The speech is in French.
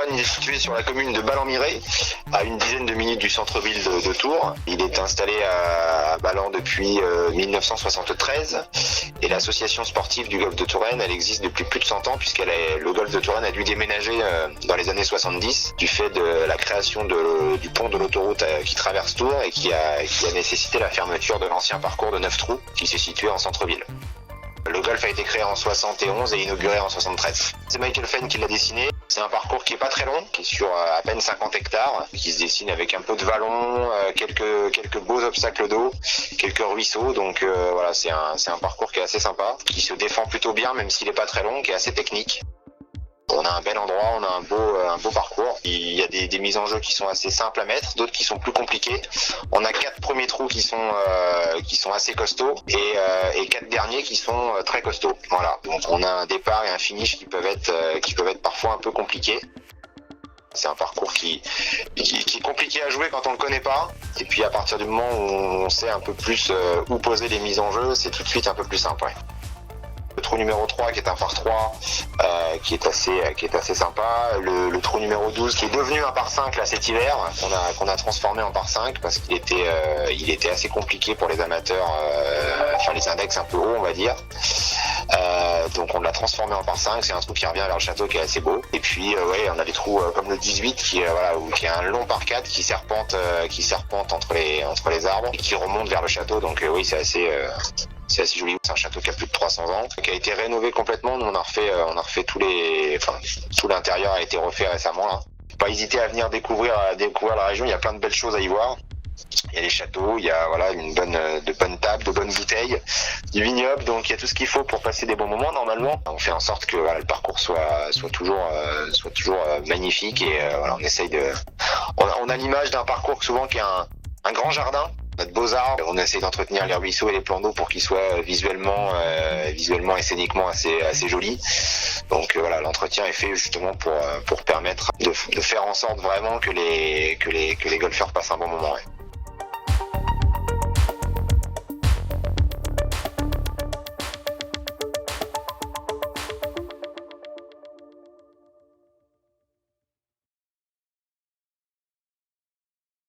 Touraine, il est situé sur la commune de Ballan-Miré, à une dizaine de minutes du centre-ville de Tours. Il est installé à Ballan depuis 1973 et l'association sportive du golfe de Touraine, elle existe depuis plus de 100 ans le golfe de Touraine a dû déménager dans les années 70 du fait de la création du pont de l'autoroute qui traverse Tours et qui a nécessité la fermeture de l'ancien parcours de 9 trous qui s'est situé en centre-ville. Le golf a été créé en 71 et inauguré en 73. C'est Michael Fenn qui l'a dessiné. C'est un parcours qui est pas très long, qui est sur à peine 50 hectares, qui se dessine avec un peu de vallon, quelques beaux obstacles d'eau, quelques ruisseaux. Donc voilà, c'est un parcours qui est assez sympa, qui se défend plutôt bien, même s'il est pas très long, qui est assez technique. On a un bel endroit, on a un beau parcours. Il y a des mises en jeu qui sont assez simples à mettre, d'autres qui sont plus compliquées. On a 4 premiers trous qui sont assez costauds et 4 derniers qui sont très costauds. Voilà. Donc on a un départ et un finish qui peuvent être parfois un peu compliqués. C'est un parcours qui est compliqué à jouer quand on le connaît pas. Et puis à partir du moment où on sait un peu plus où poser les mises en jeu, c'est tout de suite un peu plus simple. Ouais. Le trou numéro 3 qui est un par 3 qui est assez sympa. Le trou numéro 12 qui est devenu un par 5 là cet hiver, qu'on a transformé en par 5 parce qu'il était assez compliqué pour les amateurs, faire les index un peu hauts on va dire. Donc on l'a transformé en par 5, c'est un trou qui revient vers le château qui est assez beau. Et puis on a des trous comme le 18 qui est un long par 4 qui serpente entre les arbres et qui remonte vers le château. Donc oui, c'est assez joli. C'est un château qui a plus de 300 ans, qui a été rénové complètement. Nous on a refait tout l'intérieur a été refait récemment là. Pas hésiter à venir découvrir la région, il y a plein de belles choses à y voir. Il y a les châteaux, il y a de bonnes tables, de bonnes bouteilles, du vignoble, donc il y a tout ce qu'il faut pour passer des bons moments normalement. On fait en sorte que le parcours soit toujours magnifique et on essaye on a l'image d'un parcours souvent qui est un grand jardin. On a de beaux arbres, on essaie d'entretenir les ruisseaux et les plans d'eau pour qu'ils soient visuellement et scéniquement assez jolis. Donc l'entretien est fait justement pour permettre de faire en sorte vraiment que les golfeurs passent un bon moment. Ouais.